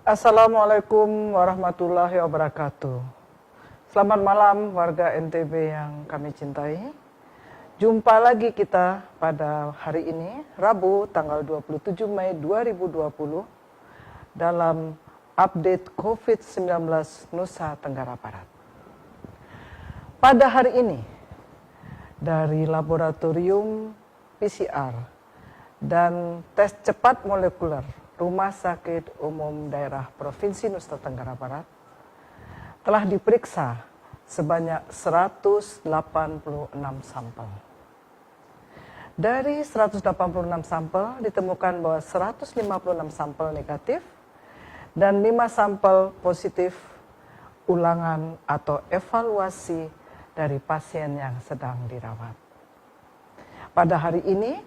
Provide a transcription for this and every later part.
Assalamualaikum warahmatullahi wabarakatuh. Selamat malam warga NTB yang kami cintai. Jumpa lagi kita pada hari ini, Rabu tanggal 27 Mei 2020 dalam update COVID-19 Nusa Tenggara Barat. Pada hari ini, dari laboratorium PCR dan tes cepat molekuler Rumah Sakit Umum Daerah Provinsi Nusa Tenggara Barat telah diperiksa sebanyak 186 sampel. Dari 186 sampel ditemukan bahwa 156 sampel negatif dan 5 sampel positif ulangan atau evaluasi dari pasien yang sedang dirawat. Pada hari ini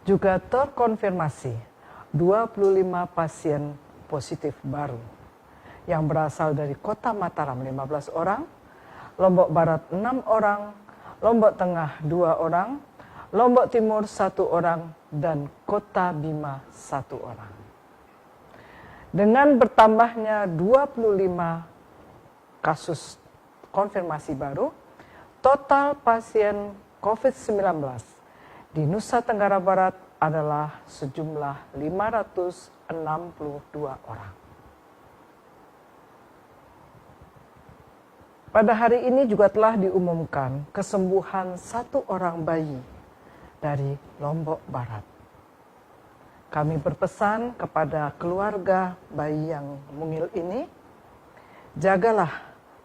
juga terkonfirmasi 25 pasien positif baru yang berasal dari Kota Mataram 15 orang, Lombok Barat 6 orang, Lombok Tengah 2 orang, Lombok Timur 1 orang, dan Kota Bima 1 orang. Dengan bertambahnya 25 kasus konfirmasi baru, total pasien COVID-19 di Nusa Tenggara Barat adalah sejumlah 562 orang. Pada hari ini juga telah diumumkan kesembuhan 1 orang bayi dari Lombok Barat. Kami berpesan kepada keluarga bayi yang mungil ini, jagalah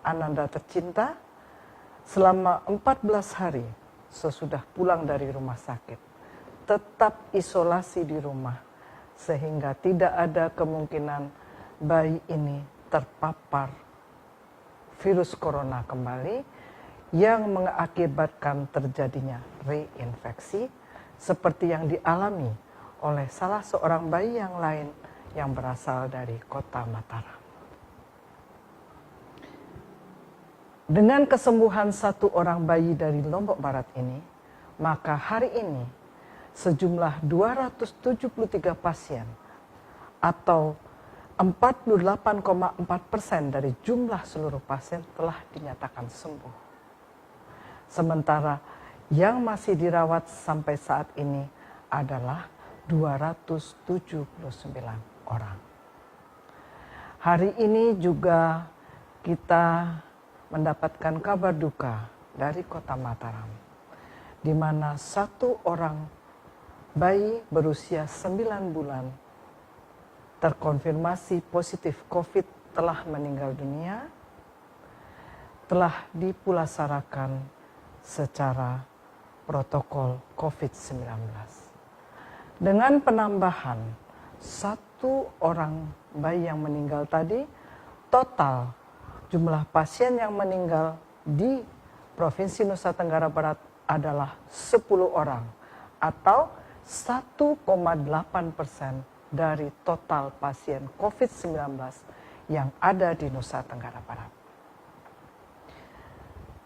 Ananda tercinta selama 14 hari sesudah pulang dari rumah sakit. Tetap isolasi di rumah sehingga tidak ada kemungkinan bayi ini terpapar virus corona kembali yang mengakibatkan terjadinya reinfeksi seperti yang dialami oleh salah seorang bayi yang lain yang berasal dari Kota Mataram. Dengan kesembuhan 1 orang bayi dari Lombok Barat ini, maka hari ini sejumlah 273 pasien atau 48,4% dari jumlah seluruh pasien telah dinyatakan sembuh. Sementara yang masih dirawat sampai saat ini adalah 279 orang. Hari ini juga kita mendapatkan kabar duka dari Kota Mataram, di mana 1 orang bayi berusia 9 bulan terkonfirmasi positif COVID telah meninggal dunia, telah dipulasarakan secara protokol COVID-19. Dengan penambahan 1 orang bayi yang meninggal tadi, total jumlah pasien yang meninggal di Provinsi Nusa Tenggara Barat adalah 10 orang atau 1,8% dari total pasien COVID-19 yang ada di Nusa Tenggara Barat.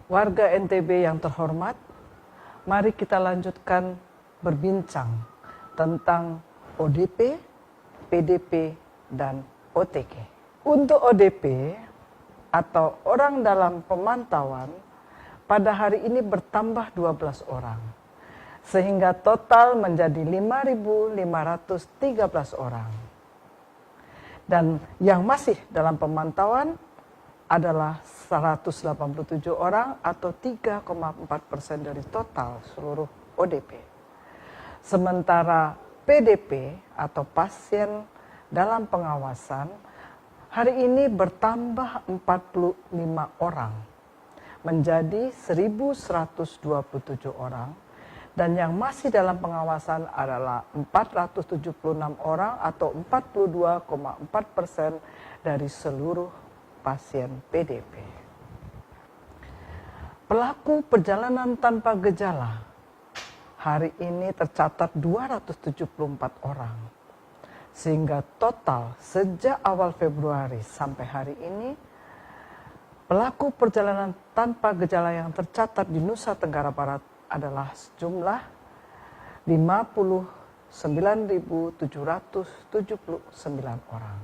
Warga NTB yang terhormat, mari kita lanjutkan berbincang tentang ODP, PDP, dan OTG. Untuk ODP atau orang dalam pemantauan pada hari ini bertambah 12 orang. Sehingga total menjadi 5.513 orang. Dan yang masih dalam pemantauan adalah 187 orang atau 3,4% dari total seluruh ODP. Sementara PDP atau pasien dalam pengawasan hari ini bertambah 45 orang menjadi 1.127 orang. Dan yang masih dalam pengawasan adalah 476 orang atau 42,4% dari seluruh pasien PDP. Pelaku perjalanan tanpa gejala hari ini tercatat 274 orang. Sehingga total sejak awal Februari sampai hari ini, pelaku perjalanan tanpa gejala yang tercatat di Nusa Tenggara Barat adalah sejumlah 59.779 orang.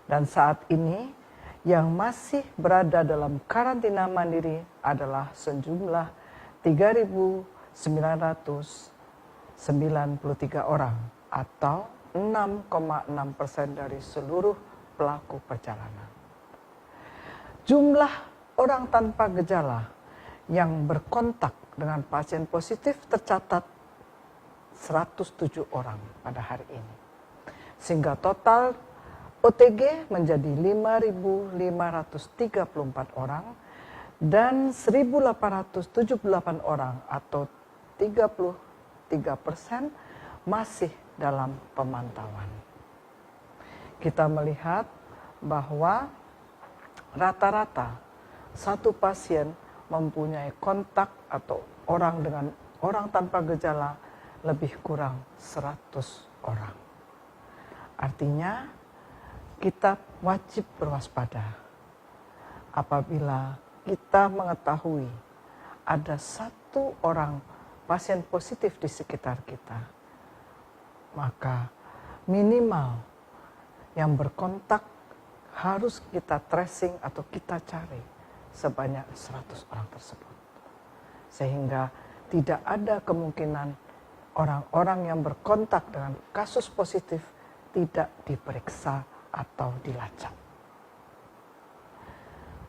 Dan saat ini yang masih berada dalam karantina mandiri adalah sejumlah 3.993 orang atau 6,6% dari seluruh pelaku perjalanan. Jumlah orang tanpa gejala yang berkontak dengan pasien positif tercatat 107 orang pada hari ini. Sehingga total OTG menjadi 5.534 orang dan 1.878 orang atau 33% masih dalam pemantauan. Kita melihat bahwa rata-rata satu pasien mempunyai kontak atau orang tanpa gejala lebih kurang 100 orang. Artinya kita wajib berwaspada apabila kita mengetahui ada satu orang pasien positif di sekitar kita, maka minimal yang berkontak harus kita tracing atau kita cari sebanyak 100 orang tersebut. Sehingga tidak ada kemungkinan orang-orang yang berkontak dengan kasus positif tidak diperiksa atau dilacak.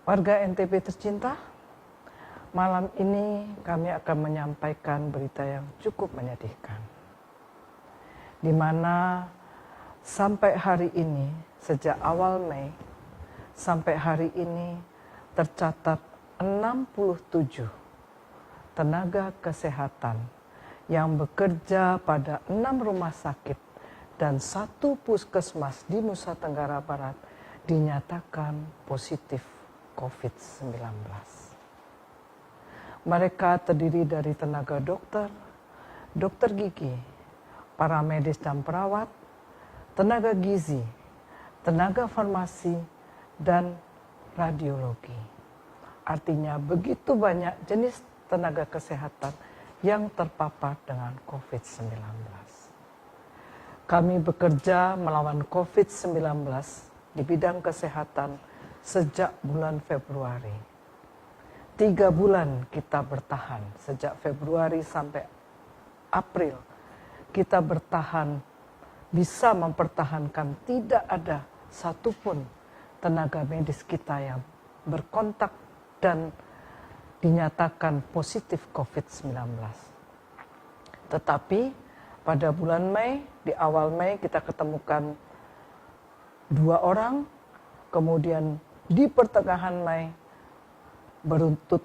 Warga NTB tercinta, malam ini kami akan menyampaikan berita yang cukup menyedihkan. Di mana sampai hari ini, sejak awal Mei, sampai hari ini tercatat 67 tenaga kesehatan yang bekerja pada 6 rumah sakit dan 1 puskesmas di Nusa Tenggara Barat dinyatakan positif COVID-19. Mereka terdiri dari tenaga dokter, dokter gigi, para medis dan perawat, tenaga gizi, tenaga farmasi, dan radiologi. Artinya begitu banyak jenis tenaga kesehatan yang terpapar dengan COVID-19. Kami bekerja melawan COVID-19 di bidang kesehatan sejak bulan Februari. 3 bulan kita bertahan, sejak Februari sampai April. Kita bertahan, bisa mempertahankan tidak ada satupun tenaga medis kita yang berkontak dan dinyatakan positif COVID-19. Tetapi pada bulan Mei, di awal Mei kita ketemukan 2 orang, kemudian di pertengahan Mei beruntut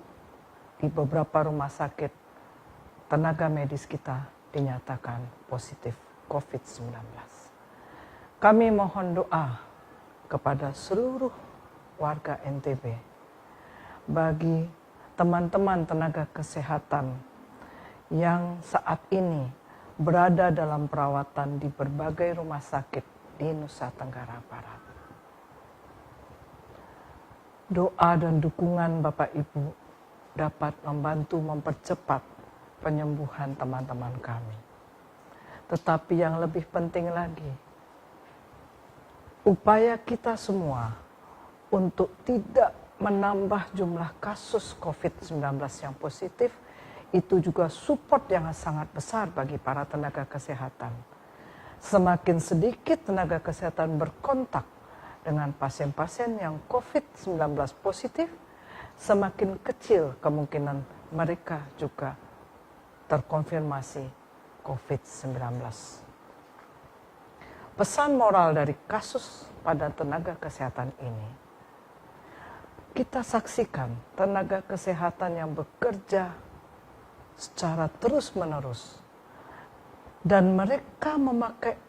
di beberapa rumah sakit tenaga medis kita dinyatakan positif COVID-19. Kami mohon doa kepada seluruh warga NTB bagi teman-teman tenaga kesehatan yang saat ini berada dalam perawatan di berbagai rumah sakit di Nusa Tenggara Barat. Doa dan dukungan Bapak Ibu dapat membantu mempercepat penyembuhan teman-teman kami. Tetapi yang lebih penting lagi, upaya kita semua untuk tidak menambah jumlah kasus COVID-19 yang positif, itu juga support yang sangat besar bagi para tenaga kesehatan. Semakin sedikit tenaga kesehatan berkontak dengan pasien-pasien yang COVID-19 positif, semakin kecil kemungkinan mereka juga terkonfirmasi COVID-19. Pesan moral dari kasus pada tenaga kesehatan ini, kita saksikan tenaga kesehatan yang bekerja secara terus-menerus dan mereka memakai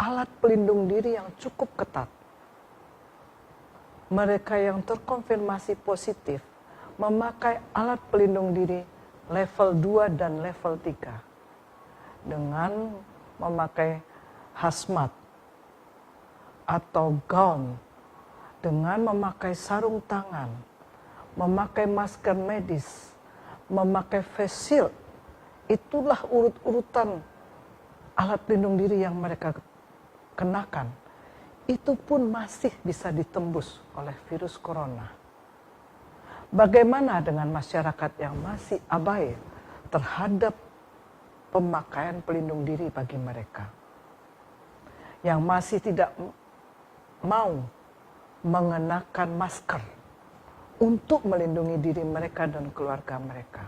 alat pelindung diri yang cukup ketat. Mereka yang terkonfirmasi positif memakai alat pelindung diri level 2 dan level 3 dengan memakai hazmat atau gown, dengan memakai sarung tangan, memakai masker medis, memakai face shield. Itulah urut-urutan alat pelindung diri yang mereka kenakan. itu pun masih bisa ditembus oleh virus corona. Bagaimana dengan masyarakat yang masih abai terhadap pemakaian pelindung diri bagi mereka? Yang masih tidak mau mengenakan masker untuk melindungi diri mereka dan keluarga mereka.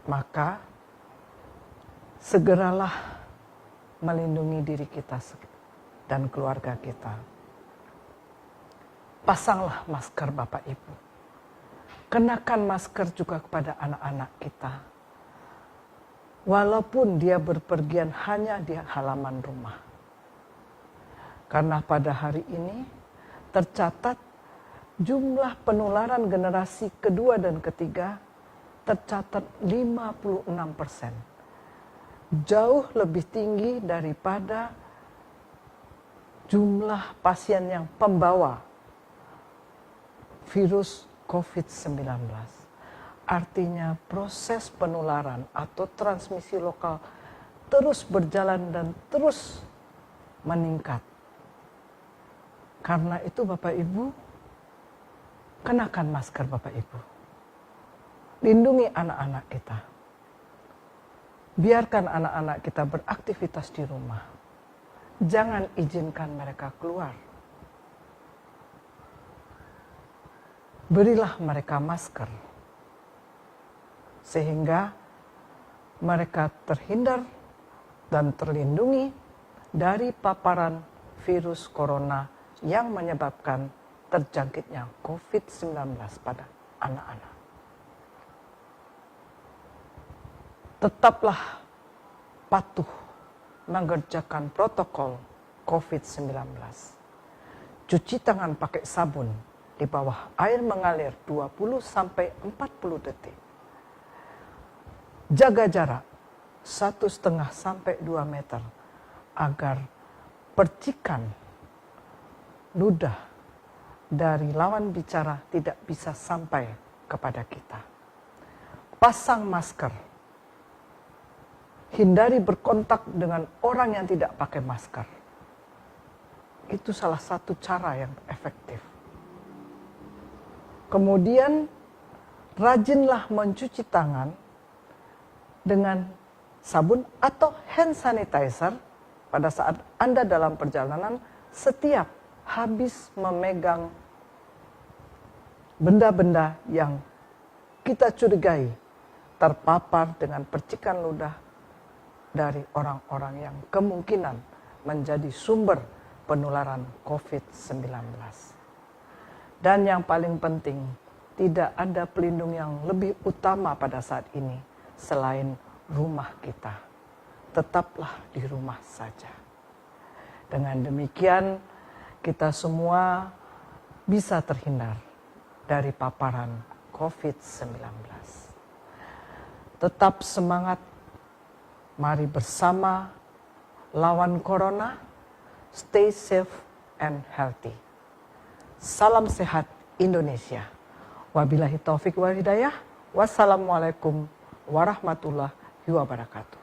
Maka segeralah melindungi diri kita dan keluarga kita. Pasanglah masker Bapak Ibu. Kenakan masker juga kepada anak-anak kita. Walaupun dia berpergian hanya di halaman rumah. Karena pada hari ini tercatat jumlah penularan generasi kedua dan ketiga tercatat 56%. Jauh lebih tinggi daripada jumlah pasien yang pembawa virus COVID-19. Artinya proses penularan atau transmisi lokal terus berjalan dan terus meningkat. Karena itu Bapak Ibu, kenakan masker Bapak Ibu. Lindungi anak-anak kita. Biarkan anak-anak kita beraktivitas di rumah. Jangan izinkan mereka keluar. Berilah mereka masker. Sehingga mereka terhindar dan terlindungi dari paparan virus corona yang menyebabkan terjangkitnya COVID-19 pada anak-anak. Tetaplah patuh mengerjakan protokol COVID-19. Cuci tangan pakai sabun di bawah air mengalir 20-40 detik. Jaga jarak 1,5 sampai 2 meter agar percikan ludah dari lawan bicara tidak bisa sampai kepada kita. Pasang masker. Hindari berkontak dengan orang yang tidak pakai masker. Itu salah satu cara yang efektif. Kemudian rajinlah mencuci tangan dengan sabun atau hand sanitizer pada saat Anda dalam perjalanan setiap habis memegang benda-benda yang kita curigai terpapar dengan percikan ludah dari orang-orang yang kemungkinan menjadi sumber penularan COVID-19. Dan yang paling penting, tidak ada pelindung yang lebih utama pada saat ini selain rumah kita. Tetaplah di rumah saja. Dengan demikian, kita semua bisa terhindar dari paparan COVID-19. Tetap semangat, mari bersama lawan corona, stay safe and healthy. Salam sehat Indonesia. Wabillahi taufik wal hidayah. Wassalamualaikum warahmatullahi wabarakatuh.